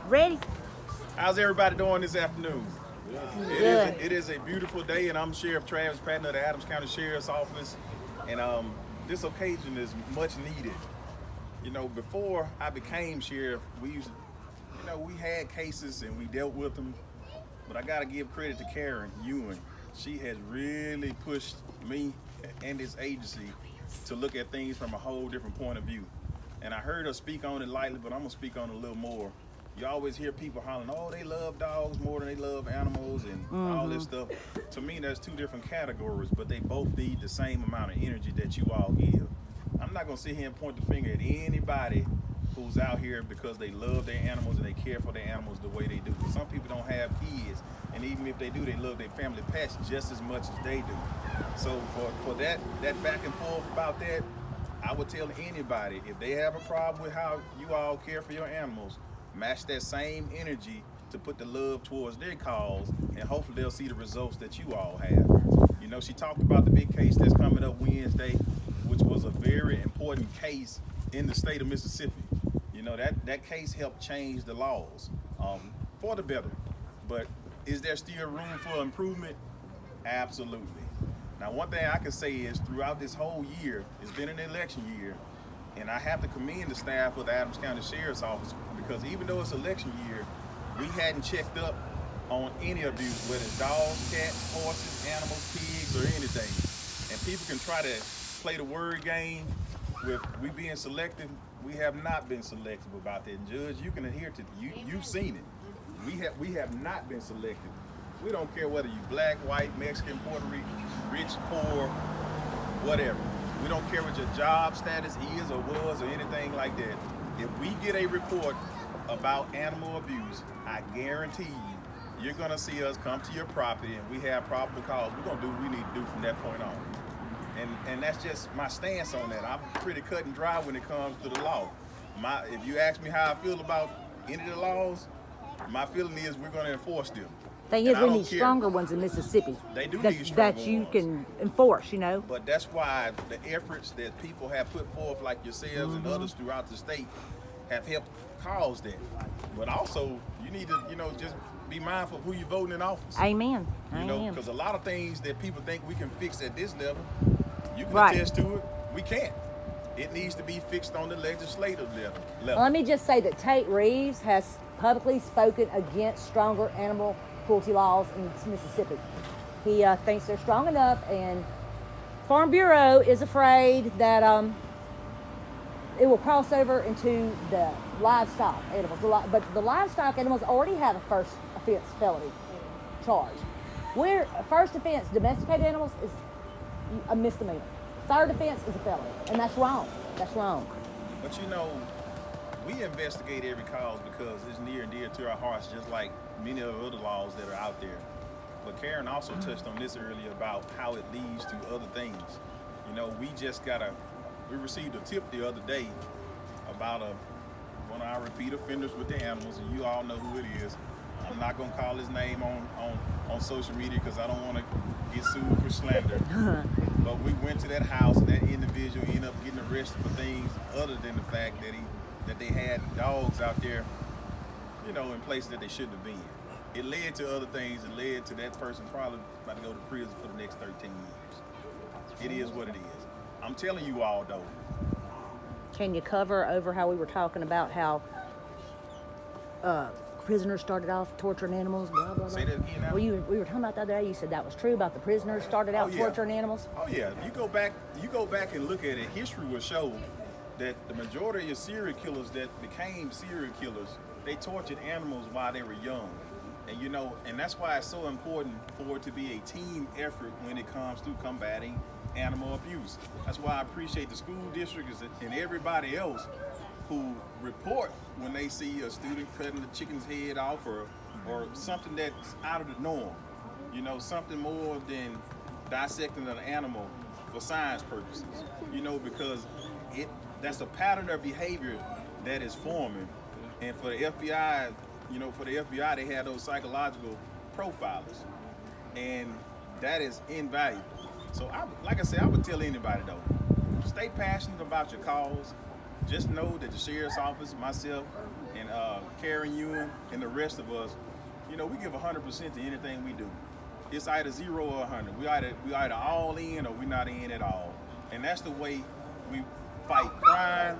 Ready? How's everybody doing this afternoon? Good. It is a beautiful day, and I'm Sheriff Travis Patten of the Adams County Sheriff's Office, and this occasion is much needed. You know, before I became sheriff, we had cases and we dealt with them, but I got to give credit to Karen Ewing. She has really pushed me and this agency to look at things from a whole different point of view. And I heard her speak on it lightly, but I'm gonna speak on it a little more. You always hear people hollering, oh, they love dogs more than they love animals and all this stuff. To me, that's two different categories, but they both need the same amount of energy that you all give. I'm not gonna sit here and point the finger at anybody who's out here because they love their animals and they care for their animals the way they do. Some people don't have kids, and even if they do, they love their family pets just as much as they do. So for that back and forth about that, I would tell anybody, if they have a problem with how you all care for your animals, match that same energy to put the love towards their cause, and hopefully they'll see the results that you all have. You know, she talked about the big case that's coming up Wednesday, which was a very important case in the state of Mississippi. You know, that case helped change the laws for the better. But is there still room for improvement? Absolutely. Now, one thing I can say is throughout this whole year, it's been an election year, and I have to commend the staff of the Adams County Sheriff's Office, because even though it's election year, we hadn't checked up on any abuse, whether it's dogs, cats, horses, animals, pigs, or anything. And people can try to play the word game with we being selective. We have not been selective about that. And Judge, you can adhere to you've seen it. We have not been selective. We don't care whether you black, white, Mexican, Puerto Rican, rich, poor, whatever. We don't care what your job status is or was or anything like that. If we get a report about animal abuse, I guarantee you're gonna see us come to your property, and we have probable cause. We're gonna do what we need to do from that point on. And that's just my stance on that. I'm pretty cut and dry when it comes to the law. If you ask me how I feel about any of the laws, my feeling is we're gonna enforce them. Thing is, we need stronger ones in Mississippi. They do need stronger that you ones. can enforce, you know. But that's why the efforts that people have put forth, like yourselves and others throughout the state, have helped cause that. But also, you need to, just be mindful of who you're voting in office. Amen. You know, because a lot of things that people think we can fix at this level, you can Right. attest to it, we can't. It needs to be fixed on the legislative level. Let me just say that Tate Reeves has publicly spoken against stronger animal cruelty laws in Mississippi. He thinks they're strong enough, and Farm Bureau is afraid that it will cross over into the livestock animals. But the livestock animals already have a first offense felony charge. Where first offense domesticated animals is a misdemeanor. Third offense is a felony, and that's wrong. That's wrong. But we investigate every cause because it's near and dear to our hearts, just like many of the other laws that are out there. But Karen also touched on this earlier about how it leads to other things. You know, we received a tip the other day about one of our repeat offenders with the animals, and you all know who it is. I'm not gonna call his name on social media because I don't want to get sued for slander. But we went to that house, and that individual ended up getting arrested for things other than the fact that they had dogs out there, in places that they shouldn't have been. It led to other things. It led to that person probably about to go to prison for the next 13 years. It is what it is. I'm telling you all, though. Can you cover over how we were talking about how prisoners started off torturing animals, blah, blah, blah? Say that again now? We were talking about the other day. You said that was true about the prisoners started out torturing animals? Oh, yeah. You go back and look at it. History will show that the majority of your serial killers that became serial killers, they tortured animals while they were young. And that's why it's so important for it to be a team effort when it comes to combating animal abuse. That's why I appreciate the school districts and everybody else who report when they see a student cutting the chicken's head off or something that's out of the norm. Something more than dissecting an animal for science purposes. Because that's a pattern of behavior that is forming. And for the FBI, they have those psychological profilers, and that is invaluable. So, like I said, I would tell anybody though, stay passionate about your cause. just know that the sheriff's office, myself, and Karen Ewan, and the rest of us, you know, we give 100% to anything we do. It's either 0 or 100. We either all in or we're not in at all. And that's the way we fight crime,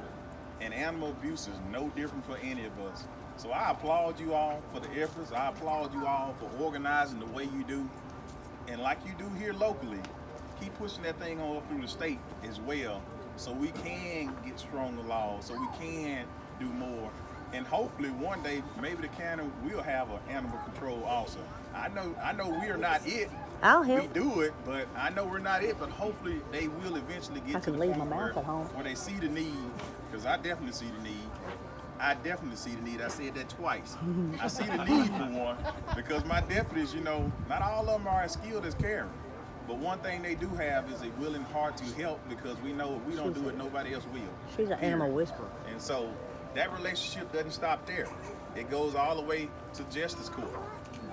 and animal abuse is no different for any of us. So I applaud you all for the efforts. I applaud you all for organizing the way you do. And like you do here locally, keep pushing that thing on up through the state as well, so we can get stronger laws, so we can do more. And hopefully one day, maybe the county will have an animal control officer. I know we are not it. I'll help. We do it, but I know we're not it. But hopefully they will eventually get to the point where they see the need, because I definitely see the need. I definitely see the need. I said that twice. I see the need for one, because my deputies, you know, not all of them are as skilled as Karen. But one thing they do have is a willing heart to help, because we know if we don't do it, nobody else will. She's an animal whisperer. And so that relationship doesn't stop there. It goes all the way to justice court,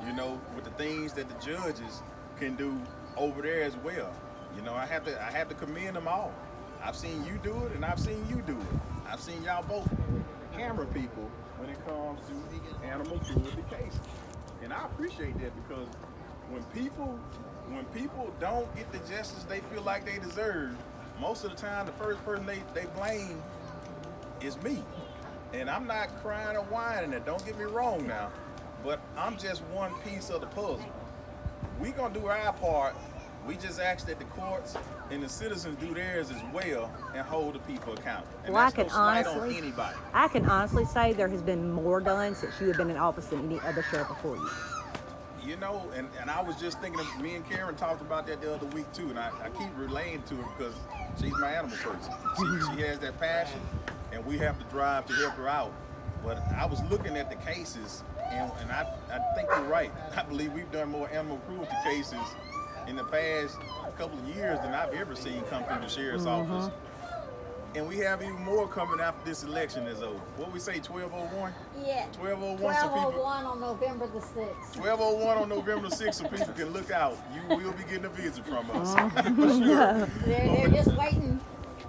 you know, with the things that the judges can do over there as well. You know, I have to commend them all. I've seen you do it, and I've seen you do it. I've seen y'all both camera people when it comes to animal cruelty cases. And I appreciate that, because when people don't get the justice they feel like they deserve, most of the time the first person they blame is me. And I'm not crying or whining it, don't get me wrong now, but I'm just one piece of the puzzle. We gonna do our part. We just ask that the courts and the citizens do theirs as well and hold the people accountable. And Well, that's no slight on anybody. I can honestly say there has been more done since you have been in office than any other sheriff before you. You know, and I was just thinking of, me and Karen talked about that the other week too, and I keep relaying to her because she's my animal person. She has that passion, and we have to drive to help her out. But I was looking at the cases, and I think you're right. I believe we've done more animal cruelty cases in the past couple of years than I've ever seen come through the sheriff's office. And we have even more coming after this election is over. What we say, 1201? Yeah. 1201. 1201 on November the 6th. 1201 on November the 6th, so people can look out. You will be getting a visit from us. For sure. They're just waiting.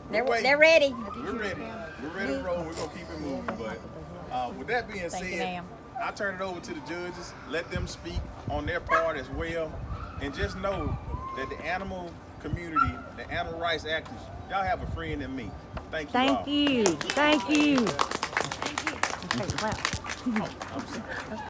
They're They're ready. We're ready. We're ready to roll. We're going to keep it moving. But with that being Thank you, said, ma'am. I turn it over to the judges. Let them speak on their part as well. And just know that the animal community, the animal rights activists, y'all have a friend in me. Thank you all. Thank you. Thank you. Thank you. Okay, well. I'm sorry.